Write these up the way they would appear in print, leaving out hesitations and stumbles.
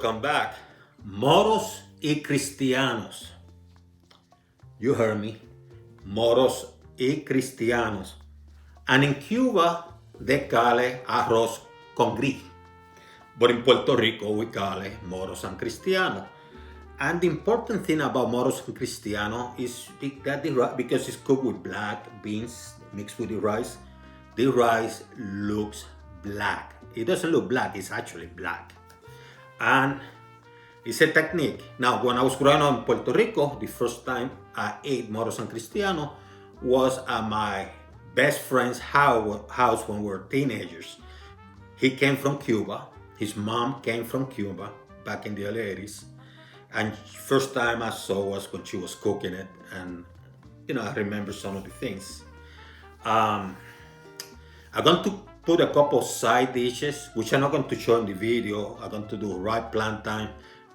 Welcome back. Moros y Cristianos. You heard me. Moros y Cristianos. And in Cuba, they call it Arroz Congri. But in Puerto Rico, we call it Moros and Cristianos. And the important thing about Moros and Cristiano is that because it's cooked with black beans mixed with the rice looks black. It doesn't look black, it's actually black. And it's a technique. Now, when I was growing up in Puerto Rico, the first time I ate Moros and Cristiano was at my best friend's house when we were teenagers. He came from Cuba. His mom came from Cuba back in the early 80s. And first time I saw was when she was cooking it. And, I remember some of the things. I'm going to put a couple side dishes, which I'm not going to show in the video. I'm going to do ripe plantain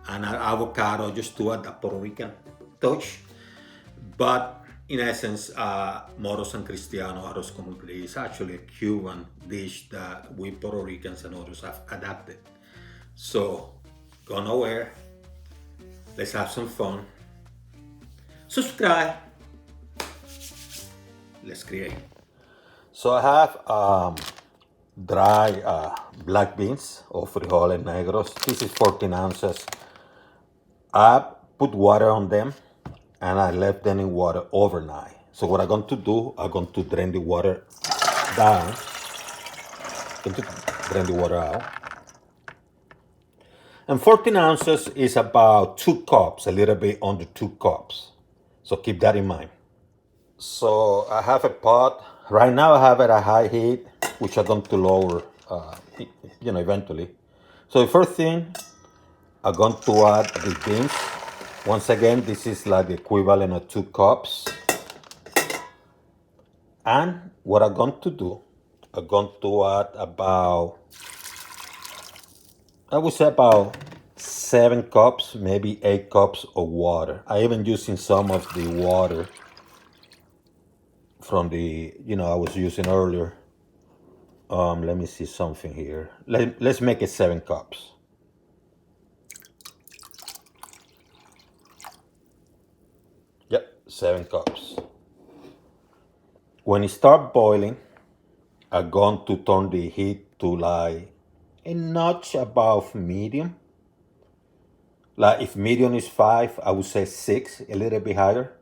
and an avocado just to add the Puerto Rican touch. But in essence, Moros and Cristiano Arroz Congri is actually a Cuban dish that we Puerto Ricans and others have adapted. So, go nowhere. Let's have some fun. Subscribe. Let's create. So I have dry black beans or frijoles negros. This is 14 ounces. I put water on them and I left them in water overnight. So what I'm going to do, I'm going to drain the water down. I'm going to drain the water out. And 14 ounces is about 2 cups, a little bit under 2 cups. So keep that in mind. So I have a pot. Right now I have it at high heat, which I'm going to lower, eventually. So the first thing, I'm going to add the beans. Once again, this is like the equivalent of 2 cups. And what I'm going to do, I'm going to add about 7 cups, maybe 8 cups of water. I even using some of the water from the, I was using earlier. Let me see something here. Let's make it 7 cups. Yep, 7 cups. When it starts boiling, I'm going to turn the heat to like a notch above medium. Like if medium is 5, I would say 6, a little bit higher.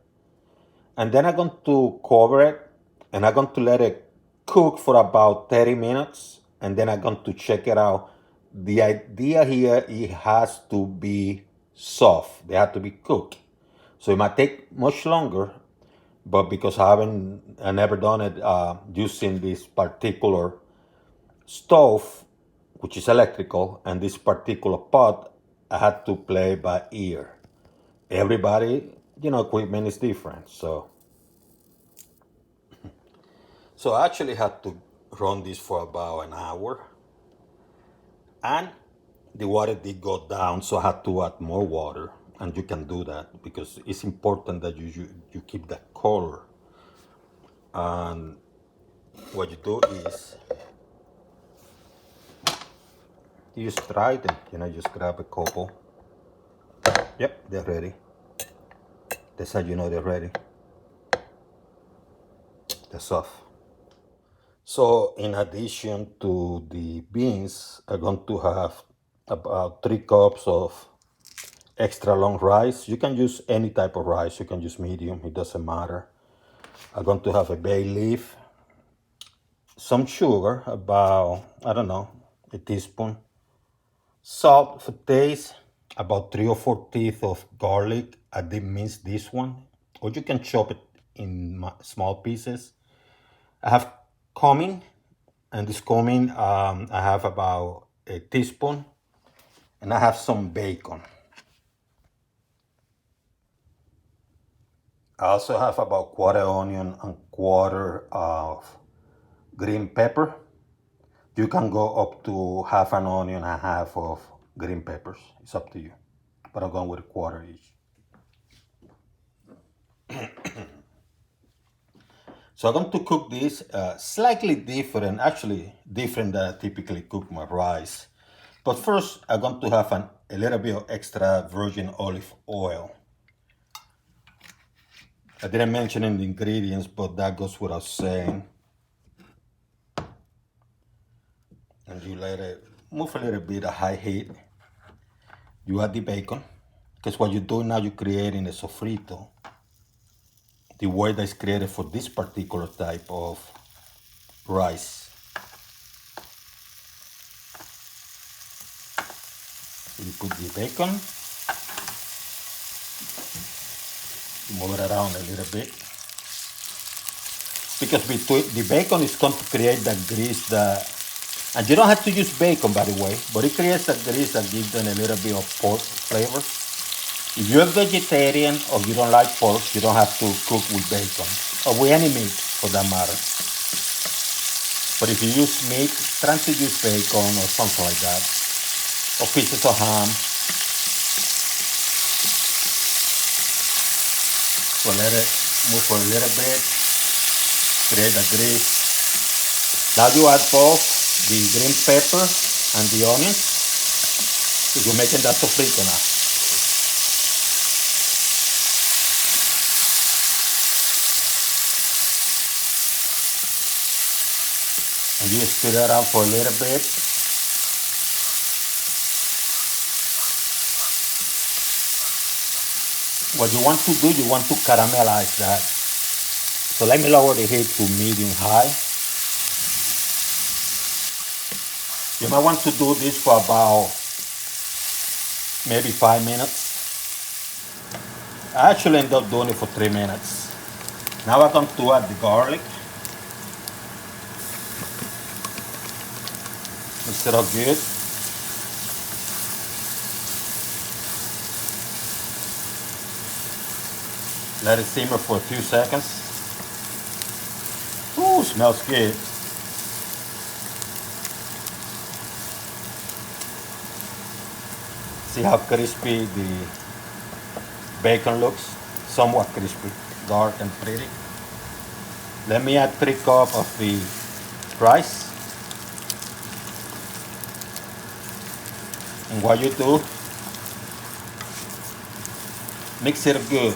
And then I'm going to cover it and I'm going to let it cook for about 30 minutes. And then I'm going to check it out. The idea here, it has to be soft. They have to be cooked. So it might take much longer, but because I never done it using this particular stove, which is electrical, and this particular pot, I had to play by ear. Everybody, equipment is different, so I actually had to run this for about an hour, and the water did go down, so I had to add more water, and you can do that because it's important that you keep that color. And what you do is you just try them, just grab a couple. Yep, they're ready. That's how you know they're ready. They're soft. So in addition to the beans, I'm going to have about 3 cups of extra long rice. You can use any type of rice. You can use medium. It doesn't matter. I'm going to have a bay leaf, some sugar, about, a teaspoon. Salt for taste, about 3 or 4 teeth of garlic. I did mince this one, or you can chop it in small pieces. I have cumin, and this cumin, I have about a teaspoon, and I have some bacon. I also have about quarter onion and quarter of green pepper. You can go up to half an onion and half of green peppers. It's up to you. But I'm going with a quarter each. So I'm going to cook this slightly different, actually different than I typically cook my rice. But first, I'm going to have a little bit of extra virgin olive oil. I didn't mention in the ingredients, but that goes without saying. And you let it move a little bit at high heat. You add the bacon, because what you're doing now, you're creating a sofrito. The way that's created for this particular type of rice. So you put the bacon, you move it around a little bit. Because between the bacon is going to create that grease that, and you don't have to use bacon by the way, but it creates that grease that gives them a little bit of pork flavor. If you're a vegetarian or you don't like pork, you don't have to cook with bacon, or with any meat for that matter. But if you use meat, try to use bacon or something like that, or pieces of ham. So let it move for a little bit, create the grease. Now you add both the green pepper and the onions. So you're making that sofrito now. And you stir it around for a little bit. What you want to do, you want to caramelize that. So let me lower the heat to medium high. You might want to do this for about maybe 5 minutes. I actually end up doing it for 3 minutes. Now I'm going to add the garlic. Mix it up good. Let it simmer for a few seconds. Ooh, smells good. See how crispy the bacon looks? Somewhat crispy, dark and pretty. Let me add 3 cups of the rice. And what you do, mix it good.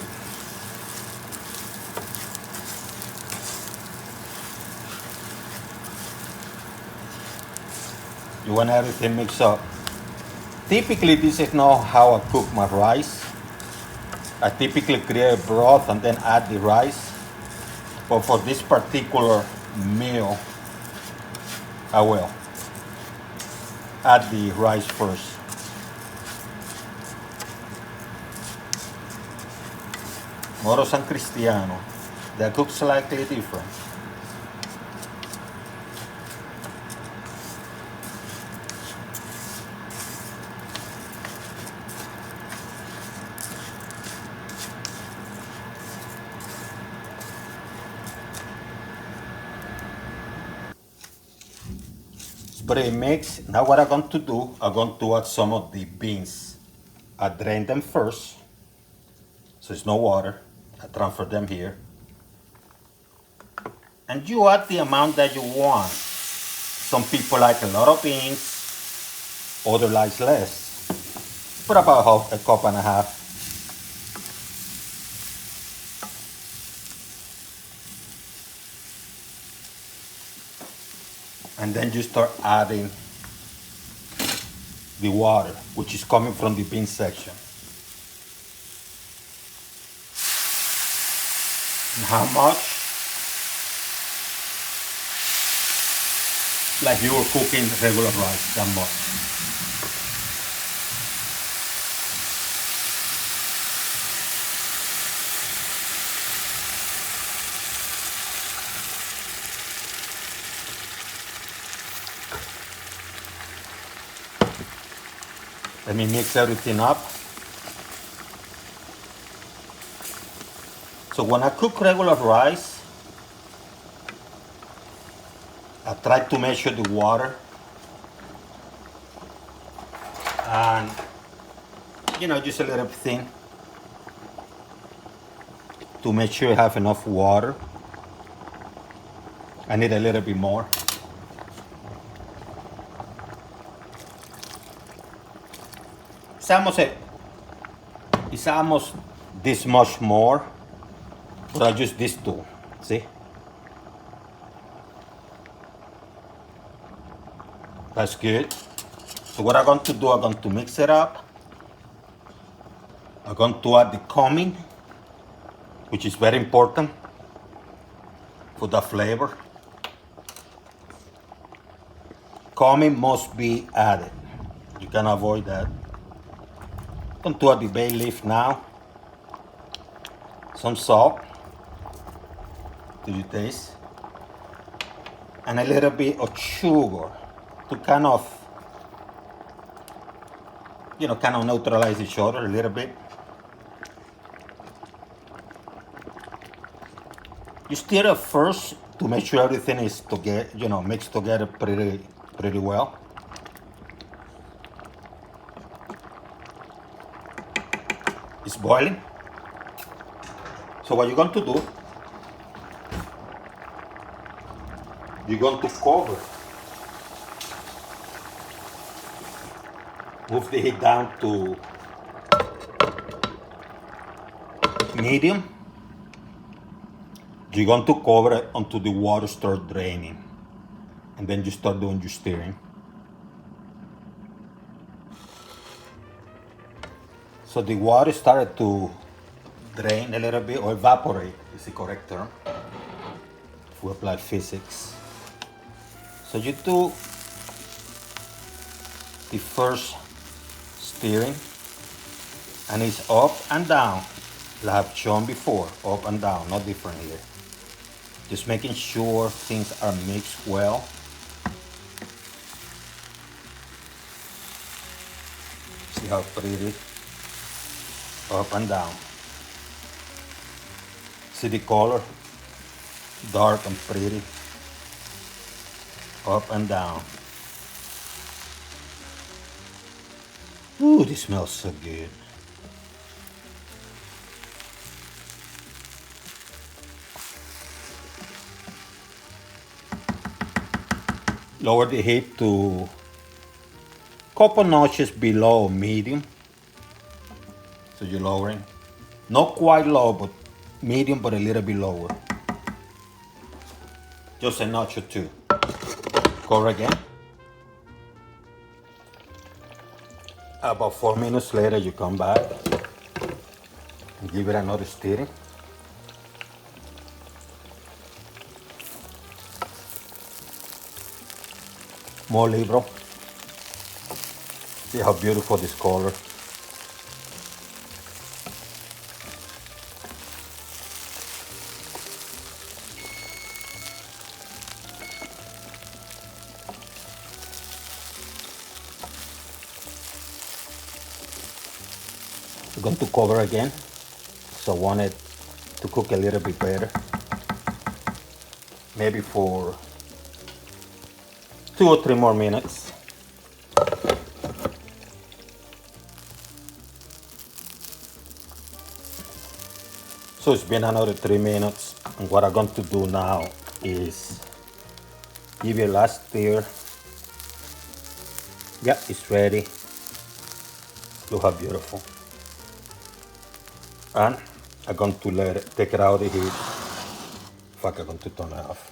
You want everything mixed up. Typically, this is not how I cook my rice. I typically create a broth and then add the rice. But for this particular meal, I will add the rice first. Moros and Cristianos, they cook slightly different. Pretty mixed. Now what I'm going to do, I'm going to add some of the beans. I drain them first, so it's no water. I transfer them here. And you add the amount that you want. Some people like a lot of beans, others like less. Put about a cup and a half. And then you start adding the water, which is coming from the bean section. And how much? Like you were cooking regular rice, that much. Let me mix everything up. So when I cook regular rice, I try to measure the water. And, just a little thin to make sure you have enough water. I need a little bit more. It's almost this much more, but I use this tool, see? That's good. So what I'm going to do, I'm going to mix it up. I'm going to add the cumin, which is very important for the flavor. Cumin must be added. You can avoid that. I'm going to add the bay leaf now. Some salt to your taste. And a little bit of sugar to kind of neutralize each other a little bit. You stir it first to make sure everything is mixed together pretty well. It's boiling. So what you're going to do, you're going to cover. Move the heat down to medium. You're going to cover it until the water starts draining. And then you start doing your stirring. So the water started to drain a little bit, or evaporate is the correct term, if we apply physics. So you do the first stirring, and it's up and down, like I've shown before, up and down, not different here. Just making sure things are mixed well. See how pretty, up and down. See the color, dark and pretty, up and down. Ooh, this smells so good. Lower the heat to a couple notches below medium. So you're lowering. Not quite low, but medium, but a little bit lower. Just a notch or two. Cover again. About 4 minutes later, you come back and give it another stirring. More libro. See how beautiful this color. I'm going to cover again, so I want it to cook a little bit better. Maybe for 2 or 3 more minutes. So it's been another 3 minutes, and what I'm going to do now is give it a last stir. Yeah, it's ready. Look how beautiful. And I'm going to take it out of the heat. In fact, I'm going to turn it off.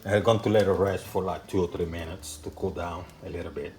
And I'm going to let it rest for like 2 or 3 minutes to cool down a little bit.